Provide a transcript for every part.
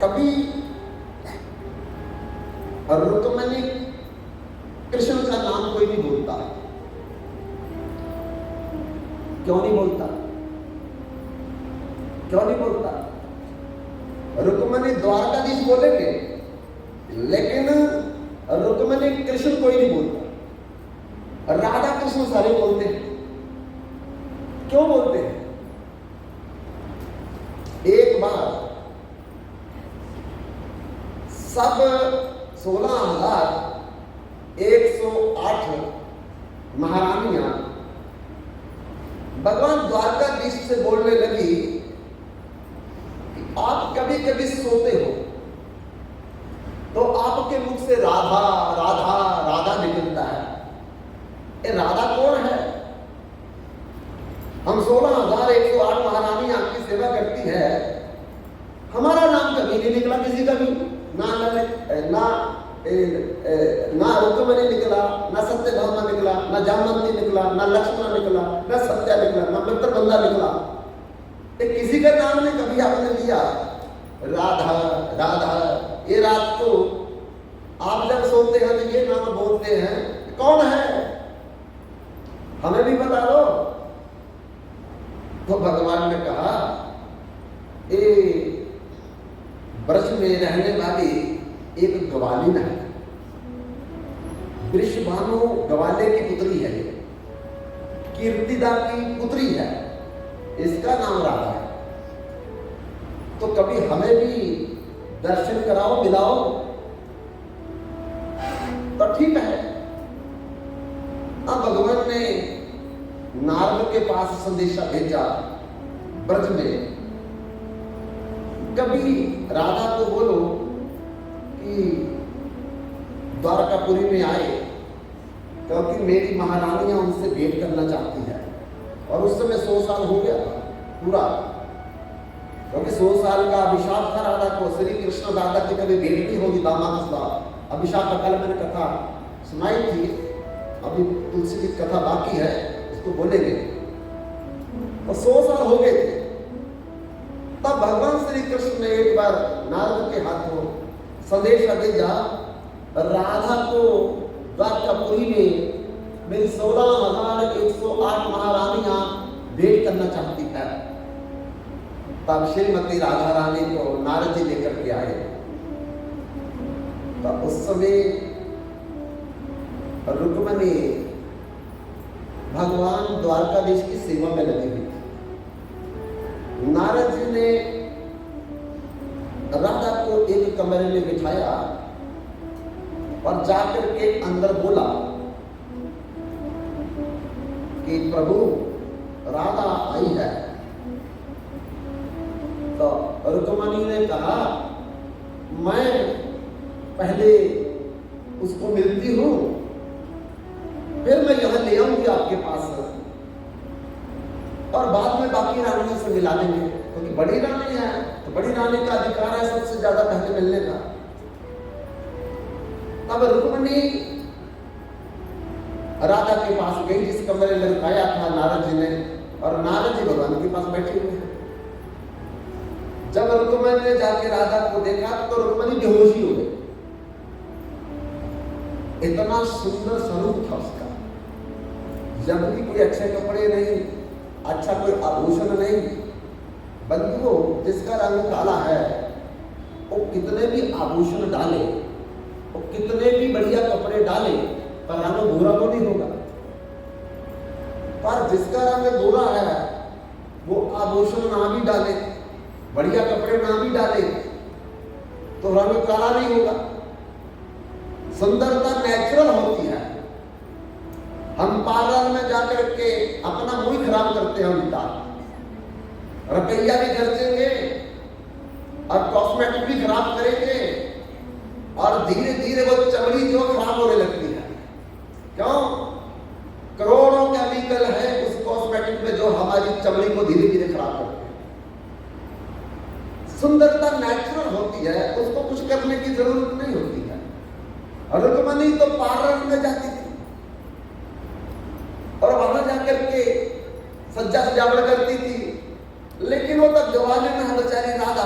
कभी रुक्मिणी कृष्ण का नाम कोई नहीं बोलता। क्यों नहीं बोलता? क्यों नहीं बोलता? रुक्मिणी द्वारकाधीश बोलेंगे, लेकिन रुक्मिणी कृष्ण कोई नहीं बोलता। राधा कृष्ण सारे बोलते हैं। क्यों बोलते हैं? एक बार सब 16,108 महारानियां भगवान द्वारकाधीश से बोलने लगी कि आप कभी कभी सोते हो तो आपके मुख से राधा राधा राधा निकलता है। ये राधा कौन है? हम 16,108 महारानी आपकी सेवा करती है, हमारा नाम कभी नहीं निकला किसी का भी। ना रुक्मिणी निकला, ना सत्यभामा निकला, ना जामवंती निकला, ना लक्ष्मण निकला, ना सत्या निकला, ना मित्रबंधा निकला। किसी का नाम ने कभी आपने लिया राधा राधा। ये रात को आप जब सोते हैं तो ये नाम बोलते हैं, कौन है हमें भी बता दो। तो भगवान ने कहा, ब्रज में रहने वाली एक ग्वालिन है, वृषभानु ग्वाले की पुत्री है, कीर्तिदा की पुत्री है, इसका नाम राधा है। तो कभी हमें भी दर्शन कराओ, मिलाओ। तो ठीक है। अब भगवान ने नारद के पास संदेशा भेजा ब्रज में, कभी राधा को बोलो कि द्वारकापुरी में आए, क्योंकि मेरी महारानियां उनसे भेंट करना चाहती है। और उस समय 100 साल हो गया पूरा, क्योंकि 100 साल का अभिशाप था राधा को। श्री कृष्ण राधा की कभी भेंट नहीं होगी दामाद के साथ। अभिशाप का कल मैंने कथा सुनाई थी, अभी तुलसी की कथा बाकी है, उसको बोलेंगे। और 100 साल हो गए थे। तब भगवान श्री कृष्ण ने एक बार नारद के हाथों संदेश भेजा, राधा को द्वारकापुरी में मेरी 16,108 महारानियां भेंट करना चाहती है। तब श्रीमती राधा रानी को नारद जी लेकर के आए। तब उस समय रुक्मिणी भगवान द्वारकाधीश की सेवा में लगी हुई थी। नारद जी ने राधा को एक कमरे में बिठाया और जाकर के अंदर बोला कि प्रभु राधा आई है। तो रुक्मिणी ने कहा, मैं पहले उसको मिलती हूं, फिर मैं यहां ले आऊंगी आपके पास, और बाद में बाकी रानियों से मिला देंगे, क्योंकि बड़ी रानी है तो बड़ी रानी का अधिकार है सबसे ज्यादा पहले मिलने का। अब रुक्मिणी राधा के पास गई, जिस कमरे में रुकाया था नारद जी ने, और नारद जी भगवान के पास बैठे हुए हैं। जब रुक्मिणी ने जाके राधा को देखा तो रुक्मिणी बेहोशी हो गई। इतना सुंदर स्वरूप था उसका, जबकि कोई अच्छे कपड़े नहीं, अच्छा कोई आभूषण नहीं। बंधुओं, जिसका रंग काला है वो कितने भी आभूषण डाले, वो कितने भी बढ़िया कपड़े डाले, पर रंग गोरा तो नहीं होगा। पर जिसका रंग गोरा है वो आभूषण ना भी डाले, बढ़िया कपड़े ना भी डाले, तो रंग काला नहीं होगा। सुंदरता नेचुरल होती है। हम पार्लर में जाकर के अपना मुंह खराब करते हैं, उल्टा रुपया भी खर्चेंगे और कॉस्मेटिक भी खराब करेंगे, और धीरे धीरे वो चमड़ी जो खराब होने लगती है। क्यों? करोड़ों केमिकल है उस कॉस्मेटिक में जो हमारी चमड़ी को धीरे धीरे खराब करते हैं। सुंदरता नेचुरल होती है, उसको कुछ करने की जरूरत नहीं होती है। और रुक्मिणी तो पार्लर में जाती थी और वहां जाकर के सज्जा सजावट करती थी, लेकिन वो तब जवानी में बेचारी राधा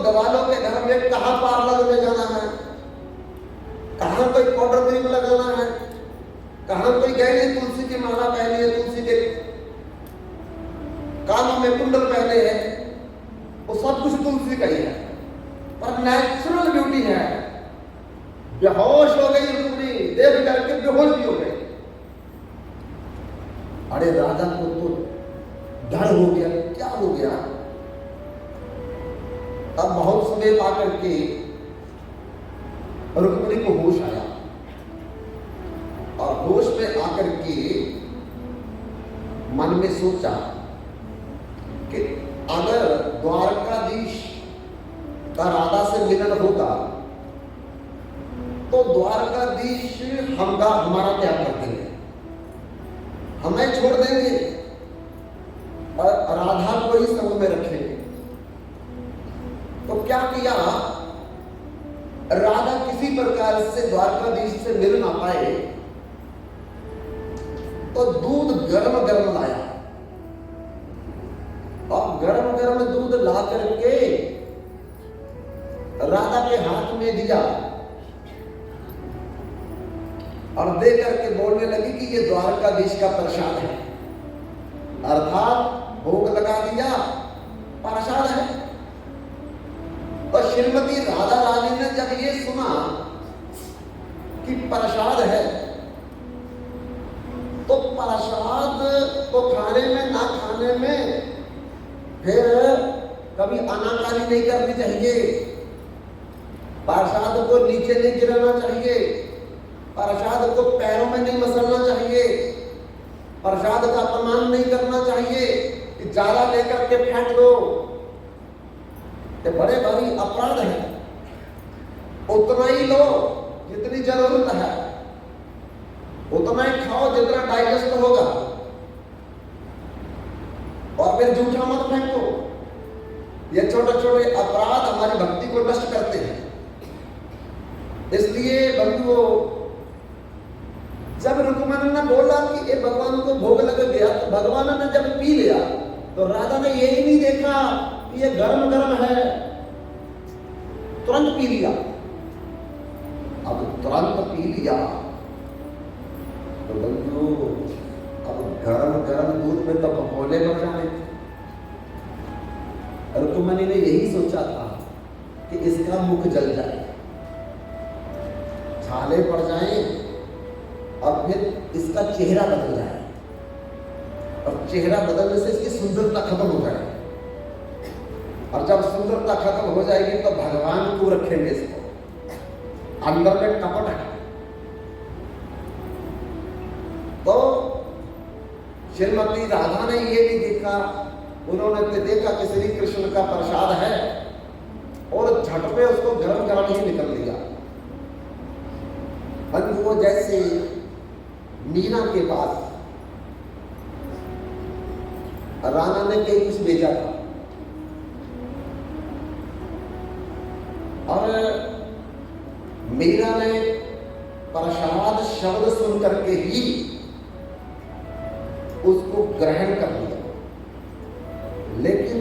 दवालों के घर में कहाँ पार्लर में जाना है, कहाँ कोई पाउडर क्रीम लगाना है, कहाँ कोई गहरी तुलसी की माला पहनी है, तुलसी के कानों में कुंडल पहने हैं, वो सब कुछ तुलसी का ही है। पर नेचुरल ब्यूटी है। बेहोश हो गई रुक्मिणी, देख करके बेहोश भी हो गई। अरे राजा को तो डर हो गया, क्या हो गया। अब बहुत समय आकर के रुक्मिणी को होश आया और होश में आकर के मन में सोचा कि अगर द्वारकाधीश का राधा से मिलन होता तो द्वारकाधीश हमारा त्याग कर देंगे, हमें छोड़ देंगे और राधा को ही संग में रखेंगे। तो क्या किया, राधा किसी प्रकार से द्वारकाधीश से मिल ना पाए तो दूध गर्म गर्म लाया और गर्म गर्म दूध ला करके राधा के हाथ में दिया और दे करके बोलने लगी कि ये द्वारकाधीश का प्रसाद है, अर्थात भोग लगा दिया, प्रसाद है। और श्रीमती राधा रानी ने जब ये सुना कि प्रसाद है तो प्रसाद को खाने में ना खाने में फिर कभी आनाकानी नहीं करनी चाहिए, प्रसाद को नीचे नहीं गिराना चाहिए, प्रसाद को पैरों में नहीं मसलना चाहिए, प्रसाद का अपमान नहीं करना चाहिए कि ज्यादा लेकर के फेंक दो, ये बड़े भारी अपराध है। उतना ही लो जितनी जरूरत है, उतना ही खाओ जितना डाइजेस्ट होगा और फिर झूठा मत फेंको। ये छोटे छोटे अपराध हमारी भक्ति को नष्ट करते हैं। इसलिए बंधुओं, जब रुक्मिणी ने बोला कि ये भगवान को भोग लग गया तो भगवान ने जब पी लिया तो राधा ने यही नहीं देखा कि ये गर्म गर्म है, तुरंत पी लिया। अब तुरंत पी लिया तो बंधुओं, अब गर्म गर्म दूध में तो भगोने बढ़ जाने। रुक्मिणी ने यही सोचा था कि इसका मुख जल जाए, छाले पड़ जाएं और फिर इसका चेहरा बदल जाए और चेहरा बदलने से इसकी सुंदरता खत्म हो जाए और जब सुंदरता खत्म हो जाएगी तो भगवान को रखेंगे इसको, अंदर में कपट है। तो श्रीमती राधा ने ये नहीं देखा, उन्होंने तो देखा कि श्री कृष्ण का प्रसाद है और झट पे उसको गरम गरम ही निकल लिया। वो जैसे मीना के पास राणा ने कई कुछ भेजा था और मीरा ने प्रसाद शब्द सुन करके ही उसको ग्रहण कर लिया, लेकिन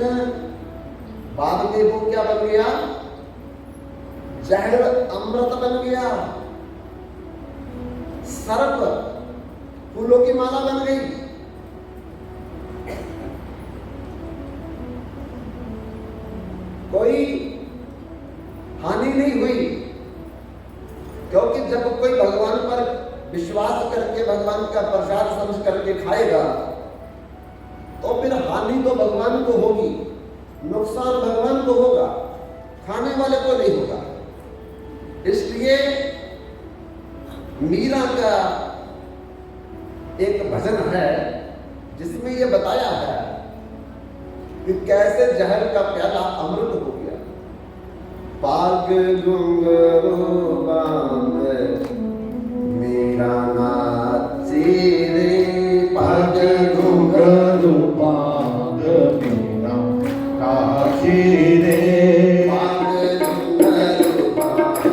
बाद में वो क्या बन गया, जहर अमृत बन गया, सर्प फूलों की माला बन गई। कोई हानि नहीं हुई, क्योंकि जब कोई भगवान पर विश्वास करके भगवान का प्रसाद समझ करके खाएगा तो फिर हानि तो भगवान को होगी, नुकसान भगवान को होगा, खाने वाले को नहीं होगा। इसलिए मीरा का एक भजन है जिसमें यह बताया है कि कैसे जहर का प्याला अमृत हो गया। पाग घुंघरू बांध मीरा नाची रे, पाग घुंघरू बांध मीरा नाची रे, पाग घुंघरू बांध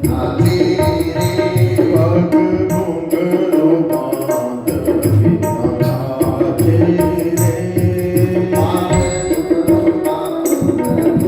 नाची रे, पाग घुंघरू बांध मीरा नाची रे, पाग घुंघरू बांध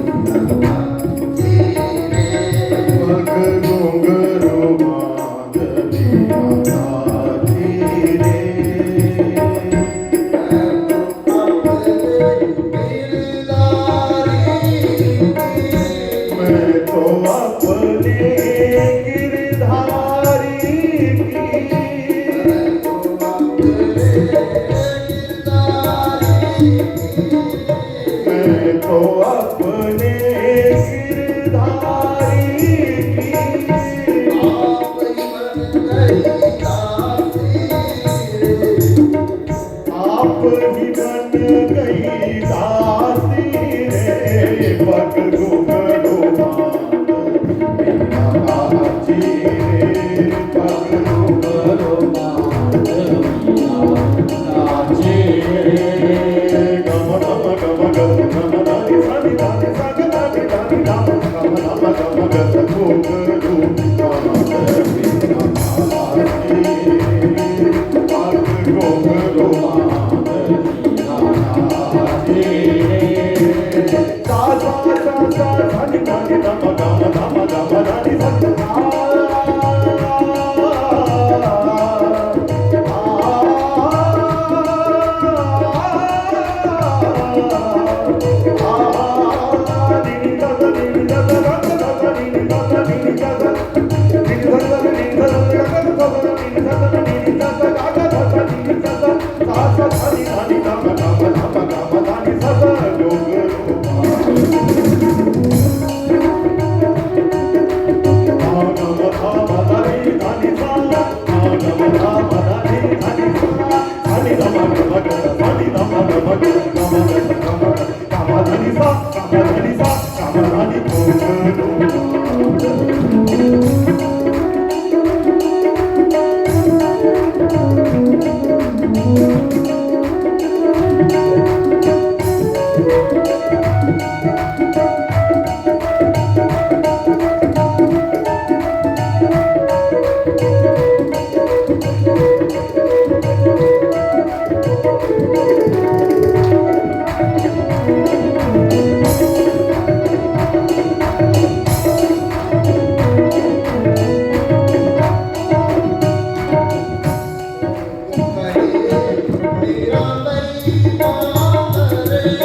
को अपने गिरधारी की आप ही बन गई दासी आप ही बन गई दासी रे पग घुंघरू बांध मीरा जी रे पग घुंघरू बांध मीरा जी रे गम गम गम गम गम दानी सानी दानी साग दानी दानी दाम गम गम गम गम घुंघरू बांध मीरा जी पग घुंघरू बांध मीरा जी सा सा सा सा धानी धानी धम धम धम धम धानी धम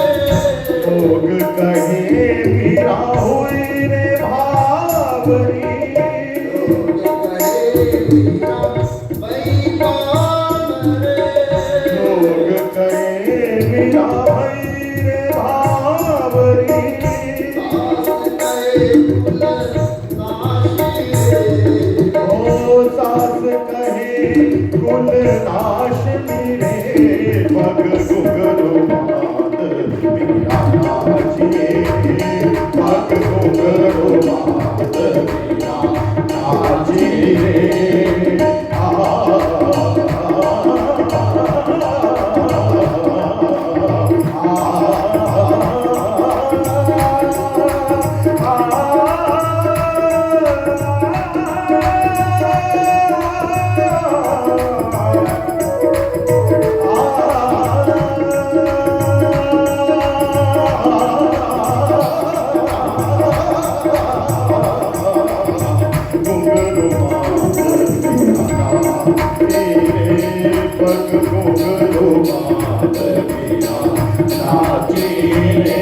लोग कहे मीरा हुई रे भावरी लोग कहे मीरा भई रे भावरी ओ सास कहे कुल नाश रे पग घुंघरू बांध मीरा जी पग घुंघरू बांध मीरा जी रे पग घुंघरू बांध मीरा जी रे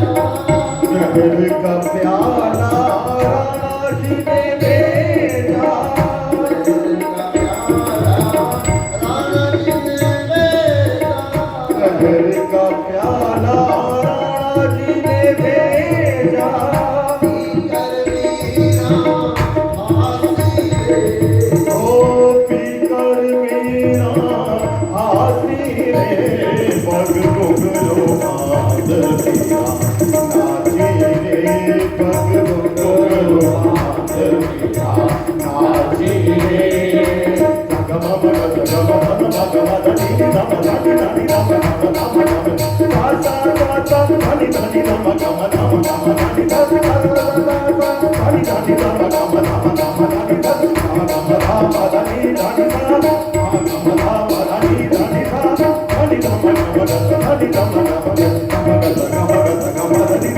शहर का प्याला राणा जी ने भेजा शहर का प्याला राणा जी ने भेजा ओ पीकर मीरा हाथी रे पग घुंघरू बांध मीरा पग घुंघरू बांध मीरा नाची रे गम गम गम गम गम धनी धम धनी धनी धम धम धम धम सा सा सा धनी धनी धम गम धम धम धनी धनी धनी धनी धम गम धम धम धनी धनी गम धम धनी धनी धम गम धम धनी धनी धम धनी धम गम धनी धम गम गम गम गम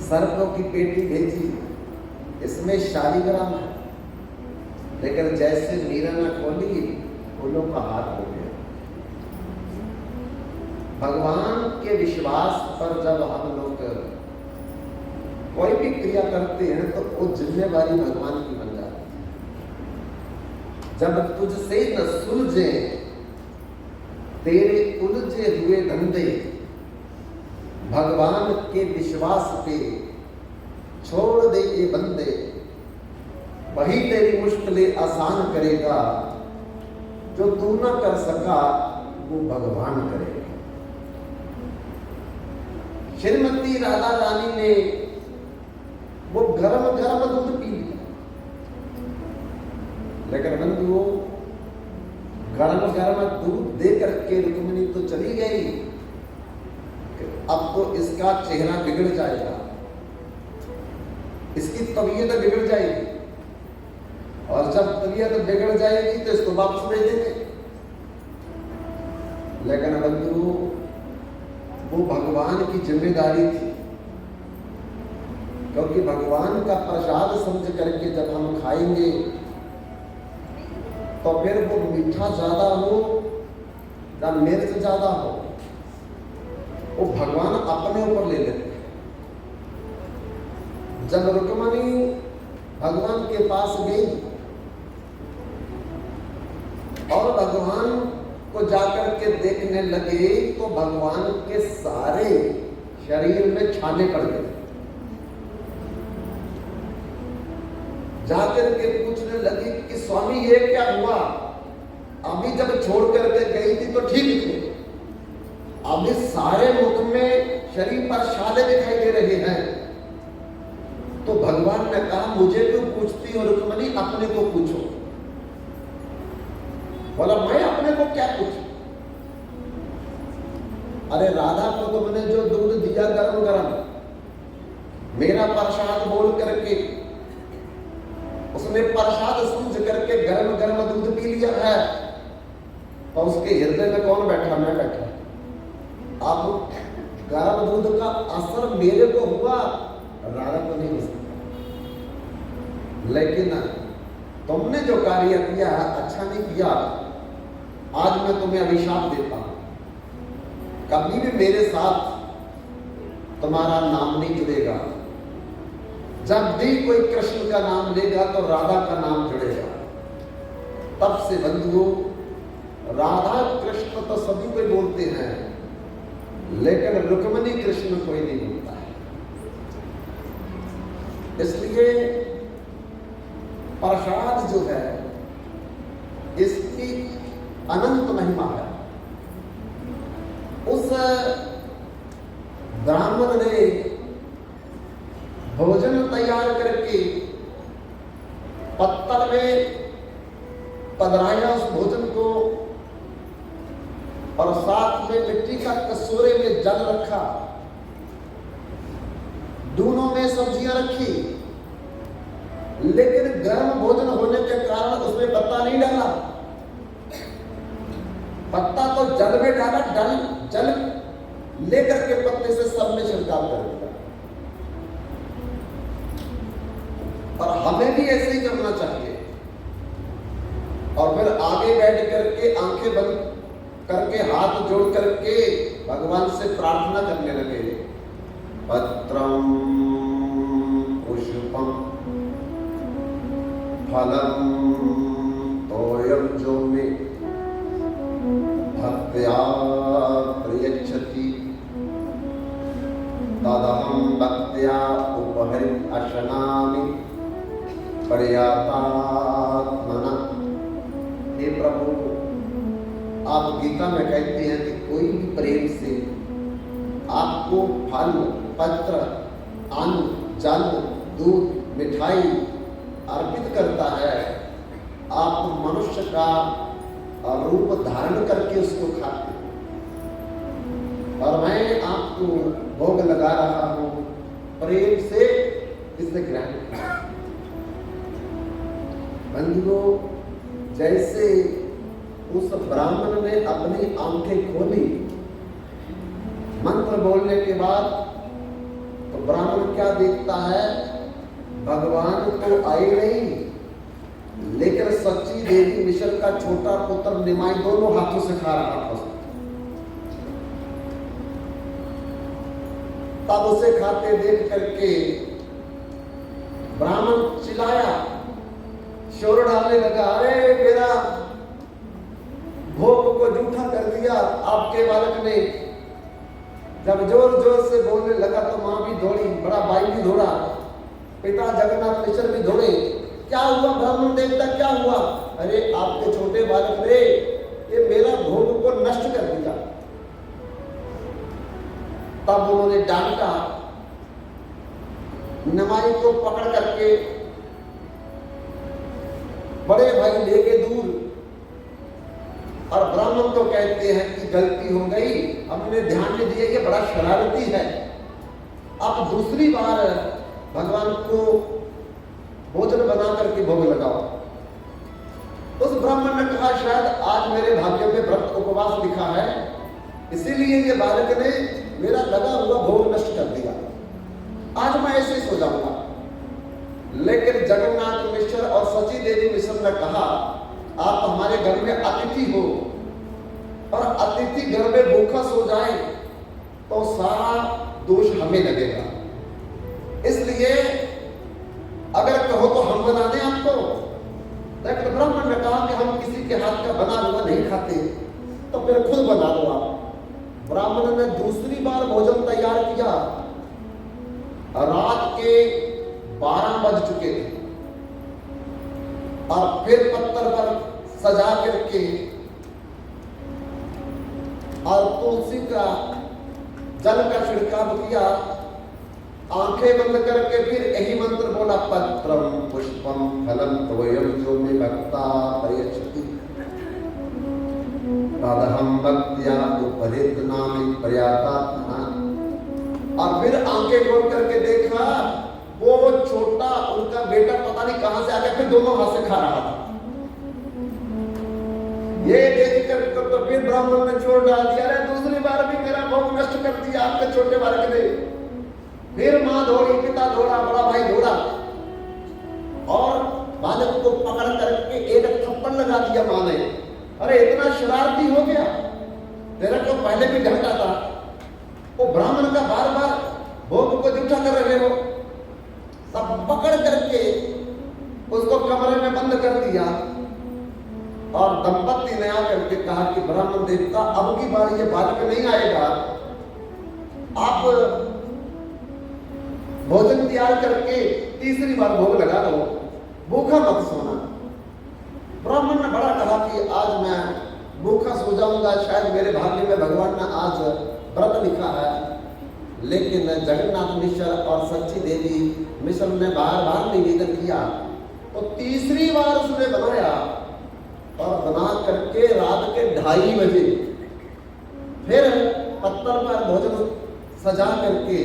सर्पों की पेटी भेजी, इसमें शालिग्राम है, लेकिन जैसे मीरा ने खोली फूलों का हाथ हो गया। भगवान के विश्वास पर जब हम लोग कोई भी क्रिया करते हैं तो वो जिम्मेवारी भगवान की बन जाती है। जब तुझसे न सुलझे तेरे उलझे हुए धंधे, भगवान के विश्वास पे छोड़ दे ये बंदे, वही तेरी मुश्किलें आसान करेगा। जो तू ना कर सका वो भगवान करेगा। श्रीमती राधा रानी ने वो गरम गरम दूध पी लिया, लेकिन बंधुओं गरम गरम दूध दे करके रुक्मिणी तो चली गई। अब तो इसका चेहरा बिगड़ जाएगा। इसकी तबीयत बिगड़ जाएगी, और जब तबीयत बिगड़ जाएगी तो इसको वापस भेज देंगे। लेकिन बंधु, वो भगवान की जिम्मेदारी थी, क्योंकि भगवान का प्रसाद समझ करके जब हम खाएंगे तो फिर वो मीठा ज्यादा हो या मिर्च ज्यादा हो, वो भगवान अपने ऊपर ले लेते हैं। जब रुक्मिणी भगवान के पास गई और भगवान को जाकर के देखने लगे तो भगवान के सारे शरीर में छाले पड़ गए। जाकर के पूछने लगी कि स्वामी ये क्या हुआ? अभी जब छोड़ करके गई थी तो ठीक थे, अभी सारे मुख में शरीर पर छाले दिखाई दे रहे हैं। तो भगवान ने कहा मुझे क्यों पूछती हो रुक्मिणी, अपने को पूछो। बोला मैं अपने को क्या पूछूं? अरे राधा को तुमने जो दूध दिया गरम गरम, मेरा प्रसाद बोल करके उसने प्रसाद समझ करके गरम गरम दूध पी लिया है, तो उसके हृदय में कौन बैठा? मैं बैठा। अब गरम दूध का असर मेरे को हुआ, राधा को नहीं हो सकता। लेकिन तुमने जो कार्य किया अच्छा नहीं किया। आज मैं तुम्हें अभिशाप देता हूं, कभी भी मेरे साथ तुम्हारा नाम नहीं जुड़ेगा। जब भी कोई कृष्ण का नाम लेगा तो राधा का नाम जुड़ेगा। तब से बंधुओं, राधा कृष्ण तो सभी कोई बोलते हैं, लेकिन रुक्मिणी कृष्ण कोई नहीं बोलता है। इसलिए प्रसाद जो है इसकी अनंत महिमा है। उस ब्राह्मण ने भोजन तैयार करके पत्तल में पधराया उस भोजन को, और साथ में मिट्टी का कटोरे में जल रखा, दोनों में सब्जियां रखी, लेकिन गर्म भोजन होने के कारण उसमें पत्ता नहीं डाला। पत्ता तो जल में डाला, जल लेकर के पत्ते से सब में छिड़काव कर दिया। और हमें भी ऐसे ही करना चाहिए। और फिर आगे बैठ करके आंखें बंद करके हाथ जोड़ करके भगवान से प्रार्थना करने लगे। पत्रम पुष्पम फलम तोयम जो में भक्त्या प्रयच्छति तदहं भक्त्या उपहरि अशनामि पर्यातात्मना। हे प्रभु, आप गीता में कहते हैं कि कोई भी प्रेम से आपको फल, पत्र, अन्न, जल, दूध, मिठाई अर्पित करता है, आप मनुष्य का रूप धारण करके उसको खाते हैं, और मैं आपको भोग लगा रहा हूं, प्रेम से इसे ग्रहण करें। बंधुओं, जैसे उस ब्राह्मण ने अपनी आंखें खोली मंत्र बोलने के बाद, तो ब्राह्मण क्या देखता है? भगवान तो आए नहीं, लेकिन सच्ची देवी मिशन का छोटा पुत्र निमाई दोनों हाथों से खा रहा था। तब उसे खाते देख करके ब्राह्मण चिल्लाया, शोर डालने लगा, अरे मेरा भोग को जूठा कर दिया आपके बालक ने। जब जोर जोर से बोलने लगा तो मां भी दौड़ी, बड़ा भाई भी दौड़ा, पिता जगन्नाथ मिश्र भी दौड़े। क्या हुआ ब्राह्मण देवता, क्या हुआ? अरे आपके छोटे बालक ने ये मेरा भोग को नष्ट कर दिया। तब उन्होंने डांटा, निमाई को पकड़ करके बड़े भाई ले गए दूर, और ब्राह्मण तो कहते हैं कि गलती हो गई, हमने ध्यान नहीं दिया, ये बड़ा शरारती है। अब दूसरी बार भगवान को भोजन बना करके भोग लगाओ। उस ब्राह्मण ने कहा शायद आज मेरे भाग्य में व्रत उपवास लिखा है, इसीलिए ये बालक ने मेरा लगा हुआ भोग नष्ट कर दिया, आज मैं ऐसे ही सो जाऊंगा। लेकिन जगन्नाथ मिश्र और सची देवी मिश्र ने कहा आप हमारे घर में अतिथि हो और अतिथि घर में भूखा सो जाए तो सारा दोष हमें लगेगा, इसलिए अगर कहो तो हम बना दें आपको। लेकिन ब्राह्मण ने कहा कि हम किसी के हाथ का बना हुआ नहीं खाते, तो फिर खुद बना दो आप। ब्राह्मण ने दूसरी बार भोजन तैयार किया, रात के 12 बज चुके थे और फिर पत्थर पर सजा करके और तुलसी का जल का छिड़काव किया, आंखें बंद करके फिर यही मंत्र बोला, पत्रम पुष्पम फलम तोयम जो मे भक्ता परियच्छति तदहं भक्त्या उपहृत नाम पर्याप्ता। और फिर आंखें खोल करके देखा वो छोटा उनका बेटा पता नहीं कहां से आ गया, फिर दोनों हाथ से खा रहा था। ये देख कर तो फिर ब्राह्मण ने छोड़ डाल दिया, अरे दूसरी बार भी मेरा भोग नष्ट कर दिया आपके छोटे बालक ने। फिर मां दौड़ी, पिता दौड़ा, बड़ा भाई दौड़ा और बालक को पकड़ करके एक थप्पड़ लगा दिया मां ने। अरे इतना शरारती हो गया, तेरा तो पहले भी डांटा था, वो ब्राह्मण का बार बार भोग को जूठा कर रहे हो। सब पकड़ करके उसको कमरे में बंद कर दिया और दंपत्ति ने आकर के कहा कि ब्राह्मण देवता अब की बार ये बालक नहीं आएगा, आप भोजन तैयार करके तीसरी बार भोग लगा लो, भूखा मत सोना। ब्राह्मण ने बड़ा कहा कि आज मैं भूखा सो जाऊंगा, शायद मेरे भाग्य में भगवान ने आज व्रत लिखा है। लेकिन जगन्नाथ मिश्र और सच्ची देवी मिश्र ने बार बार निवेदन किया, तो तीसरी बार उसने बनाया और बना करके रात के 2:30 बजे फिर पत्थर पर भोजन सजा करके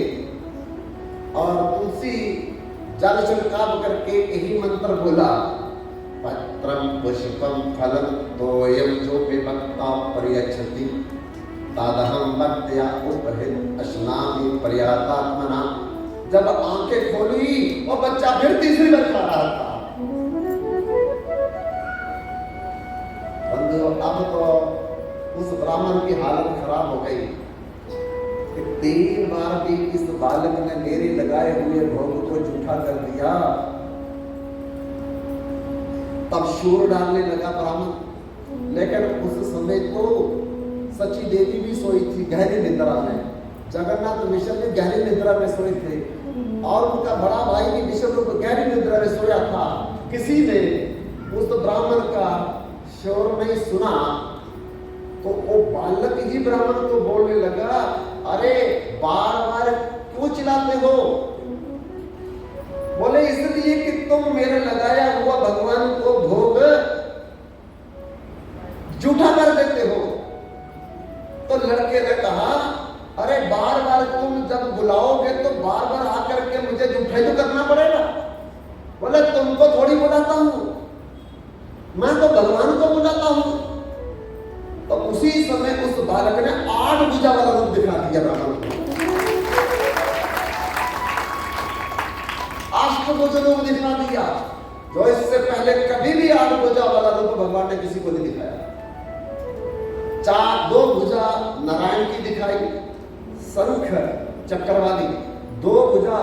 और तुलसी जल छिड़काव करके यही मंत्र बोला, पत्रम पुष्पम फलम तोयम जो मे भक्ता परियच्छति तदहं भक्त्या उपहृत अस्नामि पर्याप्तात्मना। जब आंखें खोली वो बच्चा फिर तीसरी बार खा रहा था। बंधु अब तो उस ब्राह्मण की हालत खराब हो गई कि 3 बार भी इस बालक ने मेरे लगाए हुए भोग को जूठा कर दिया। तब शोर डालने लगा ब्राह्मण, लेकिन उस समय तो सची देवी भी सोई थी गहरी निद्रा में, जगन्नाथ मिश्र भी गहरी निद्रा में सोए थे और उनका बड़ा भाई भी विष्णु को गहरी निद्रा में सोया था। किसी ने उस ब्राह्मण का शोर नहीं सुना तो वो बालक ही ब्राह्मण को बोलने लगा, अरे बार बार क्यों चिल्लाते हो? बोले इसलिए कि तुम मेरे लगाया हुआ भगवान को भोग जूठा कर देते हो। तो लड़के ने कहा, अरे बार बार तुम जब बुलाओगे तो बार बार आकर के मुझे जूठा ही तो करना पड़ेगा। बोले तुमको थोड़ी बुलाता हूं, मैं तो भगवान को बुलाता हूं। तो उसी समय उस बालक ने 8 भुजा वाला रूप दिखा दिया ब्राह्मण को, अष्टभुज रूप दिखा दिया, जो इससे पहले कभी भी 8 भुजा वाला रूप भगवान ने किसी को नहीं दिखाया। 2 भुजा नारायण की दिखाई, शंख चक्र वाली, 2 भुजा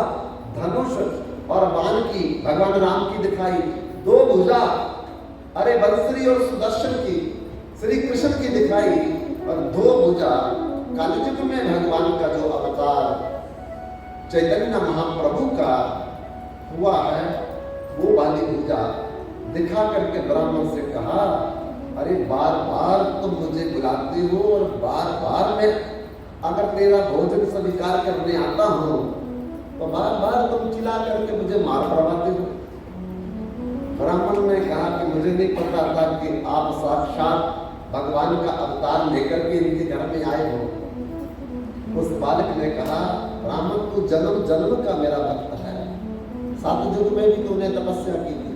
धनुष और बाण की भगवान राम की दिखाई, 2 भुजा अरे बंसुरी और सुदर्शन की श्री कृष्ण की दिखाई और 2 भुजा कलयुग में भगवान का जो अवतार चैतन्य महाप्रभु का हुआ है वो वाली भुजा दिखा करके ब्राह्मण से कहा, अरे बार बार तुम मुझे बुलाते हो और बार बार मैं अगर तेरा भोजन स्वीकार करने आता हूं तो बार बार तुम चिल्ला करके मुझे मार पड़वाते हो। ब्राह्मण ने कहा कि मुझे नहीं पता था कि आप साक्षात भगवान का अवतार लेकर के इनके घर में आए हो। उस बालक ने कहा, ब्राह्मण तू जन्म जन्म का मेरा भक्त है, सात युग में भी तुमने तपस्या की थी,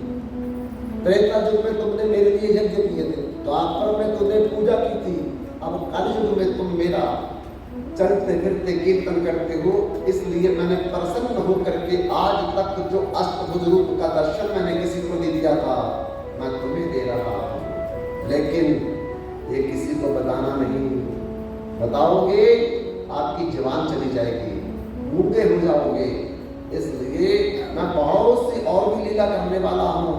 त्रेता युग में तुमने मेरे लिए यज्ञ किए थे, द्वापर में तुमने पूजा की थी, अब कलयुग में तुम मेरा चलते फिरते कीर्तन करते हो। इसलिए मैंने प्रसन्न होकर के आज तक जो अष्टभुज रूप का दर्शन मैंने किसी को नहीं दिया था, मैं तुम्हें दे रहा हूं। लेकिन ये किसी को बताना नहीं, बताओगे आपकी जवान चली जाएगी, मूके हो जाओगे। इसलिए मैं बहुत सी और भी लीला करने वाला हूं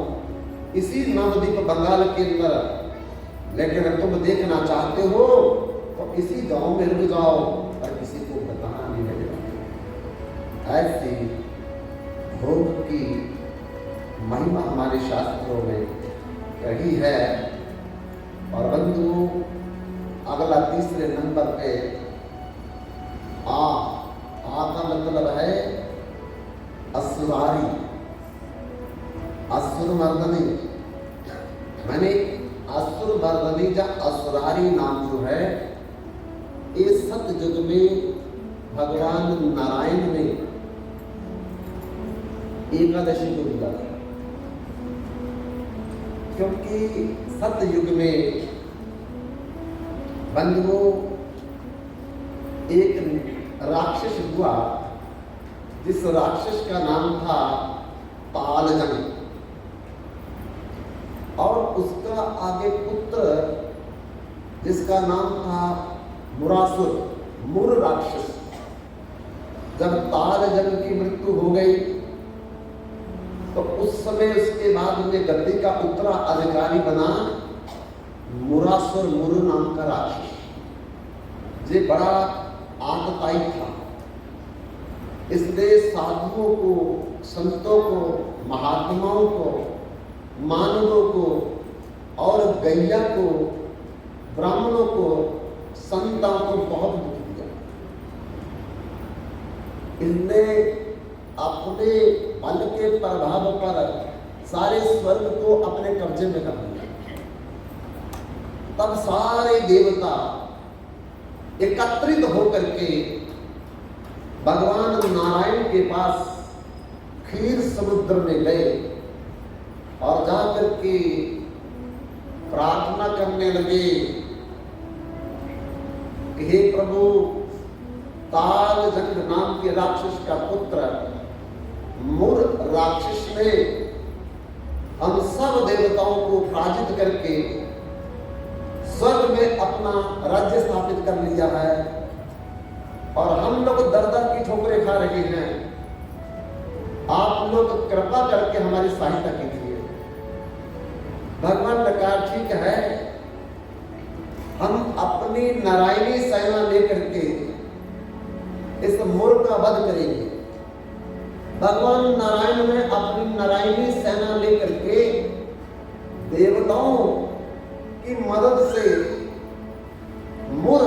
इसी नवद्वीप बंगाल के अंदर। लेकिन तुम देखना चाहते हो तो इसी गांव में रुक जाओ और किसी को बताना नहीं लगेगा। ऐसी भोग की महिमा हमारे शास्त्रों में कही है। और बंधु, अगला तीसरे नंबर पे आ का मतलब है असुरारी, असुर मर्दनी। मैंने असुर मर्दनी या असुरारी नाम जो है, इस सतयुग में भगवान नारायण ने एकादशी को दिया था। क्योंकि सतयुग में बंधुओं एक राक्षस हुआ, जिस राक्षस का नाम था तालजन, और उसका आगे पुत्र जिसका नाम था मुरासुर, मुर राक्षस। जब तालजन की मृत्यु हो गई तो उस समय उसके बाद में गद्दी का उत्तराधिकारी बना मुरासुर, मुर नाम का राक्षस। ये बड़ा आतताई था, इसलिए साधुओं को, संतों को, महात्माओं को, मानवों को और गैया को, ब्राह्मणों को, संताओं को बहुत दुख दिया। इसने अपने बल के प्रभाव पर सारे स्वर्ग को अपने कब्जे में कर लिया। तब सारे देवता एकत्रित होकर के भगवान नारायण के पास क्षीर समुद्र में गए और जाकर के प्रार्थना करने लगे कि हे प्रभु, तालजंग नाम के राक्षस का पुत्र मुर राक्षस ने हम सब देवताओं को पराजित करके स्वर्ग में अपना राज्य स्थापित कर लिया है और हम लोग दर दर की ठोकरें खा रहे हैं। आप लोग कृपा करके हमारी सहायता कीजिए। भगवान ने कहा ठीक है, हम अपनी नारायणी सेना लेकर के इस मुर का वध करेंगे। भगवान नारायण ने अपनी नारायणी सेना लेकर के देवताओं की मदद से मुर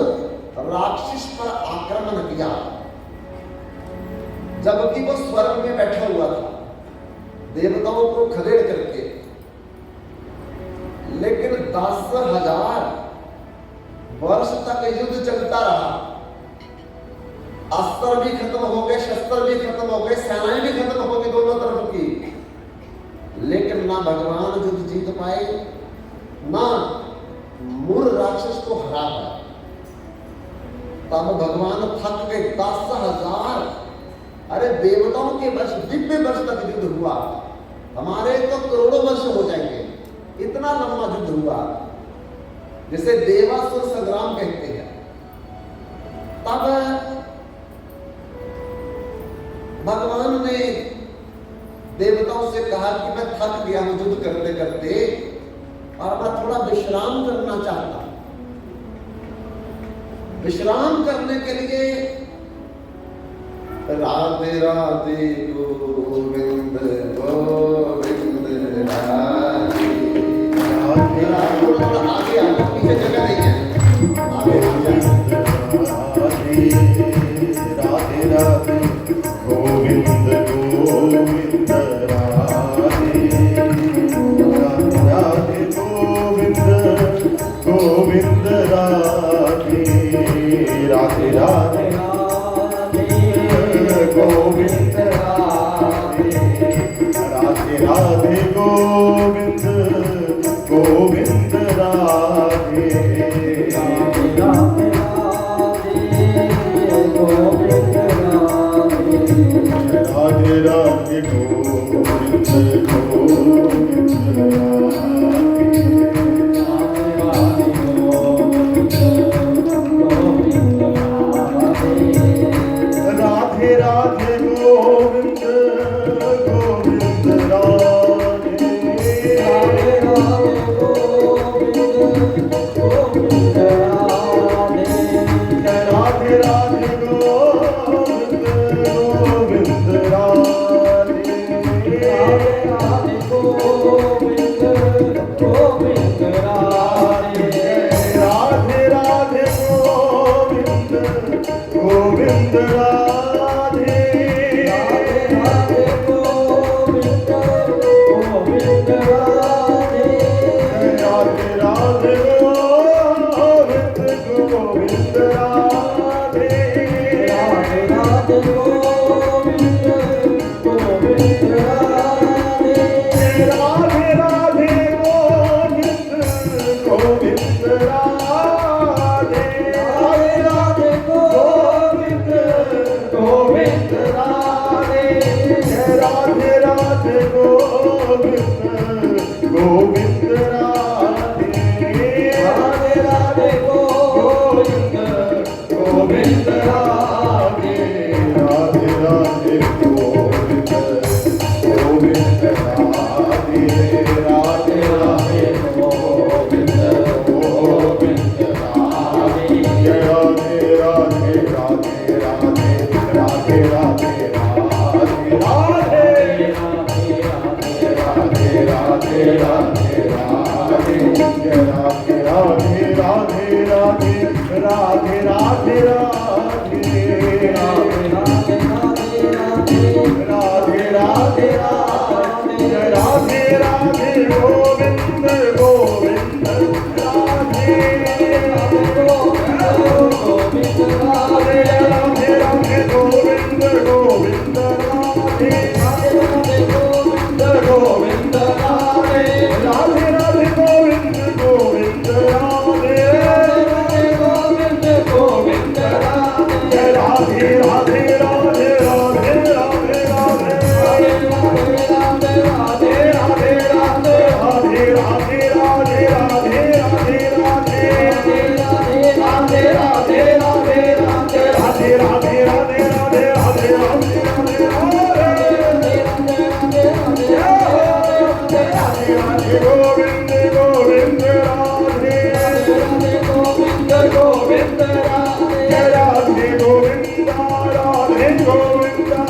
राक्षस पर आक्रमण किया, जबकि वो स्वर्ग में बैठा हुआ था देवताओं को खदेड़ करके। लेकिन 10,000 वर्ष तक युद्ध चलता रहा। अस्त्र भी खत्म हो गए, शस्त्र भी खत्म हो गए, सेनाएं भी खत्म हो गई दोनों तरफ की। लेकिन ना भगवान युद्ध जीत पाए, ना मुर राक्षस को हरा पाए। तब भगवान थक गए। 10,000 अरे देवताओं के वर्ष, दिव्य वर्ष तक युद्ध हुआ, हमारे तो करोड़ों वर्ष हो जाएंगे, इतना लंबा युद्ध हुआ जिसे देवासुर संग्राम कहते हैं। तब भगवान ने देवताओं से कहा कि मैं थक गया हूं युद्ध करते करते और मैं थोड़ा विश्राम करना चाहता हूं। विश्राम करने के लिए राधे राधे गोविंद गोविंद राधे राधे आगे आगे पीछे जगह नहीं है, आगे राधे राधे गोविंद गोविंद राधे राधे गोविंद गोविंद राधे राधे राधे गोविंद राधे राधे गोविंद गोविंद राधे राधे राधे गोविंद राधे राधे गोविंद गोविंद राधे राधे गोविंद गोविंद राधे राधे राधे गोविंद गोविंद राधे राधे गोविंद गोविंद राधे राधे राधे गोविंद गोविंद राधे राधे राधे गोविंद गोविंद राधे राधे राधे गोविंद गोविंद राधे राधे राधे गोविंद गोविंद राधे राधे राधे गोविंद गोविंद राधे राधे राधे गोविंद गोविंद राधे राधे राधे गोविंद गोविंद राधे राधे राधे गोविंद गोविंद राधे राधे राधे गोविंद गोविंद राधे राधे राधे गोविंद गोविंद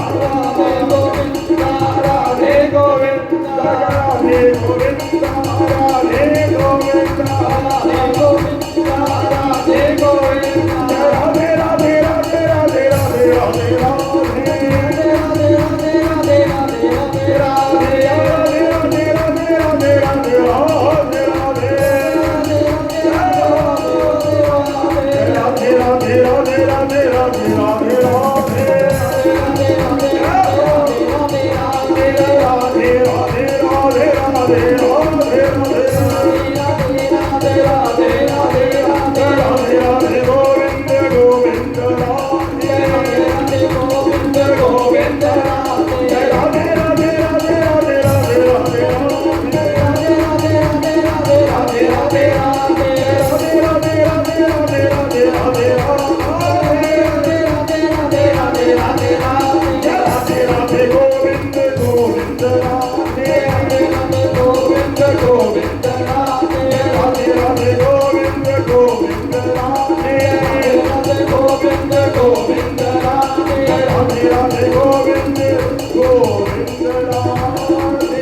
राधे राधे राधे गोविंद गोविंद राधे राधे राधे राधे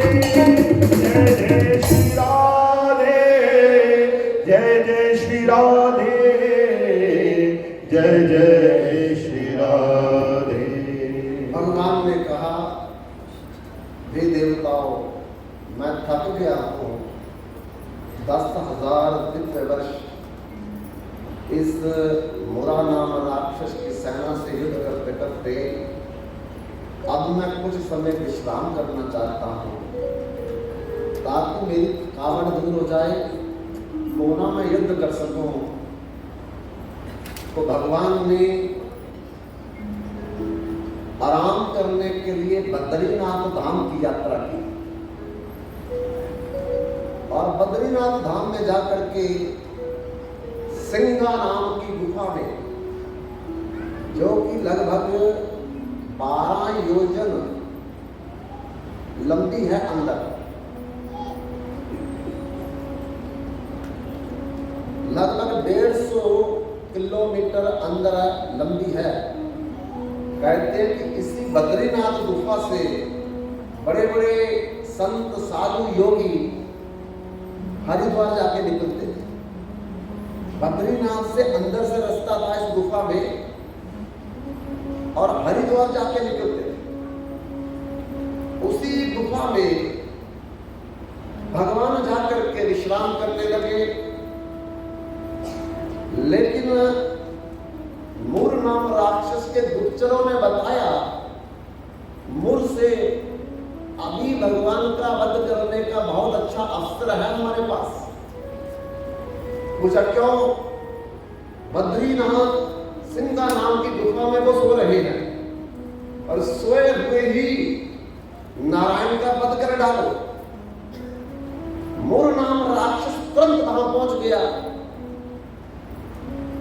राधे राधे राधे राधे राधे राधे अब मैं कुछ समय विश्राम करना चाहता हूँ। मेरी थकावट दूर हो जाए, कोना में युद्ध कर सकूं, तो भगवान ने आराम करने के लिए बद्रीनाथ धाम की यात्रा की। और बद्रीनाथ धाम में जाकर के सिंगा नाम की गुफा में, जो कि लगभग 12 योजन लंबी है, अंदर लगभग 150 किलोमीटर अंदर लंबी है। कहते हैं कि इसी बद्रीनाथ गुफा से बड़े बड़े संत साधु योगी हरिद्वार जाके निकलते थे। बद्रीनाथ से अंदर से रास्ता था इस गुफा में, और हरिद्वार जाके निकलते थे। उसी गुफा में भगवान जाकर के विश्राम करने लगे। लेकिन मूर नाम राक्षस के गुप्तचरों ने बताया, मूर से अभी भगवान का वध करने का बहुत अच्छा अवसर है हमारे पास। पूछा क्यों? बद्रीनाथ सिंगा नाम की गुफा में वो सो रहे हैं, और सोए हुए ही नारायण का वध कर डालो। मूर नाम राक्षस तुरंत वहां पहुंच गया,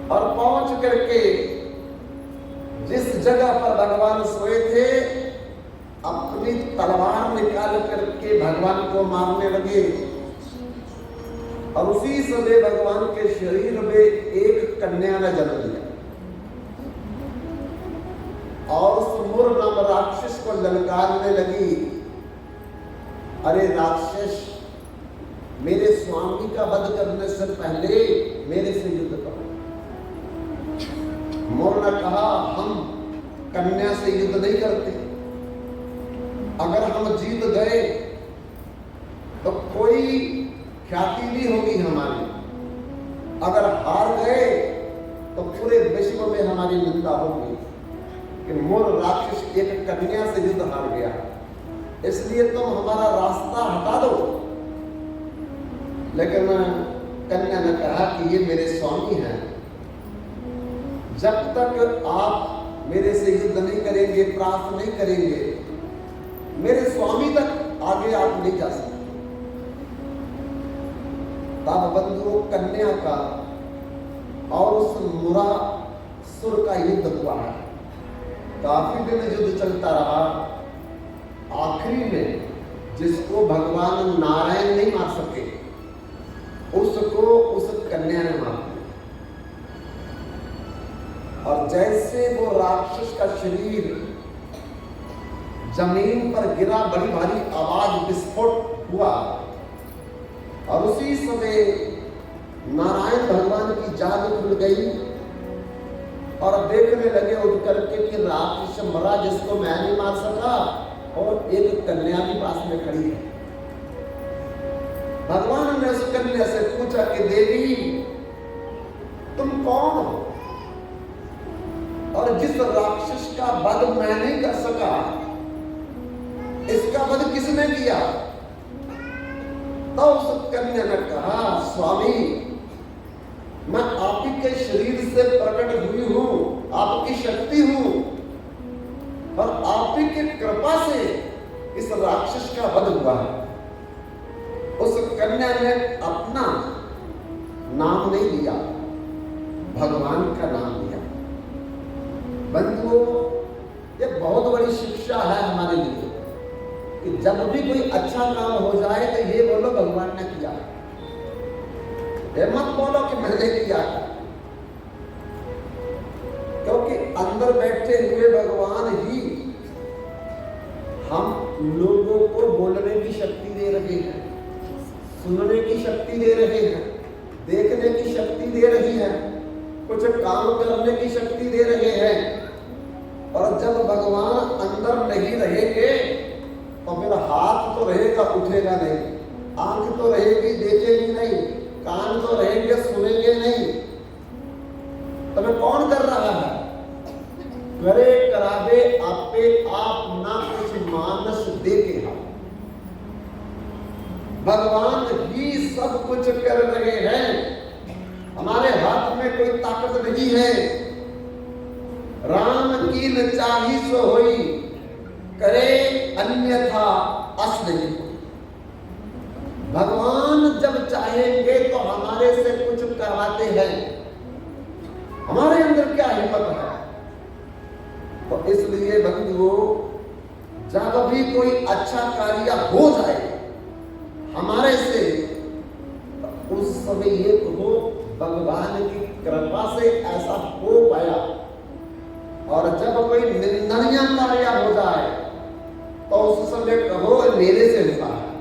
और पहुंच करके जिस जगह पर भगवान सोए थे, अपनी तलवार निकाल करके भगवान को मारने लगे। और उसी समय भगवान के शरीर में एक कन्या ने जन्म लिया, और उस मूर नाम राक्षस को ललकारने लगी, अरे राक्षस, मेरे स्वामी का वध करने से पहले मेरे से युद्ध करो। मूर ने कहा, हम कन्या से युद्ध नहीं करते। अगर हम जीत गए तो कोई ख्याति नहीं होगी हमारी, अगर हार गए तो पूरे विश्व में हमारी निंदा होगी कि मूर राक्षस एक कन्या से युद्ध हार गया, इसलिए तुम हमारा रास्ता हटा दो। लेकिन कन्या ने कहा कि ये मेरे स्वामी हैं, जब तक आप मेरे से युद्ध नहीं करेंगे, प्राप्त नहीं करेंगे, मेरे स्वामी तक आगे आप नहीं जा सकते। तब बंधुओं कन्या का और उस मुरासुर का युद्ध हुआ है। काफी दिन युद्ध चलता रहा। आखिरी में जिसको भगवान नारायण नहीं मार सके, उसको उस कन्या ने मार दिया। और जैसे वो राक्षस का शरीर जमीन पर गिरा, बड़ी भारी आवाज, विस्फोट हुआ, और उसी समय नारायण भगवान की जाग खुल गई, और देखने लगे उठ करके कि राक्षस मरा, जिसको मैं नहीं मार सका, और एक कन्या भी पास में खड़ी है। भगवान ने उस कन्या से पूछा कि देवी, तुम कौन हो? और जिस राक्षस का वध मैं नहीं कर सका, इसका वध किसने किया? तो उस कन्या ने कहा, स्वामी, मैं आप ही के शरीर से प्रकट हुई हूं, आपकी शक्ति हूं, और आप ही की कृपा से इस राक्षस का वध हुआ है। उस कन्या ने अपना नाम नहीं लिया, भगवान का नाम लिया। बंधुओं, ये बहुत बड़ी शिक्षा है हमारे लिए कि जब भी कोई अच्छा काम हो जाए तो ये बोलो भगवान ने किया, ये मत बोलो कि मैंने किया, क्योंकि अंदर बैठे हुए भगवान ही हम लोगों को बोलने की शक्ति दे रहे हैं, सुनने की शक्ति दे रहे हैं, देखने की शक्ति दे रही है, कुछ काम करने की शक्ति दे रहे हैं। और जब भगवान अंदर नहीं रहेंगे तो फिर हाथ तो रहेगा, उठेगा नहीं, आंख तो रहेगी, देखेगी नहीं, कान तो रहेंगे, सुनेंगे नहीं। तो मैं कौन कर रहा है? करे करावे आपे आप ना कुछ मानस दे के, भगवान ही सब कुछ कर रहे हैं, हमारे हाथ में कोई ताकत नहीं है। राम कीन चाही सो होई, करे अन्यथा अस नहीं। भगवान जब चाहेंगे तो हमारे से कुछ करवाते हैं, हमारे अंदर क्या हिम्मत है। तो इसलिए बंधुओं, जब भी कोई अच्छा कार्य हो जाए हमारे से, तो उस समय ये कहो भगवान की कृपा से ऐसा हो पाया। और जब कोई निंदनीय कार्य हो जाए तो उस समय कहो मेरे से हुआ है।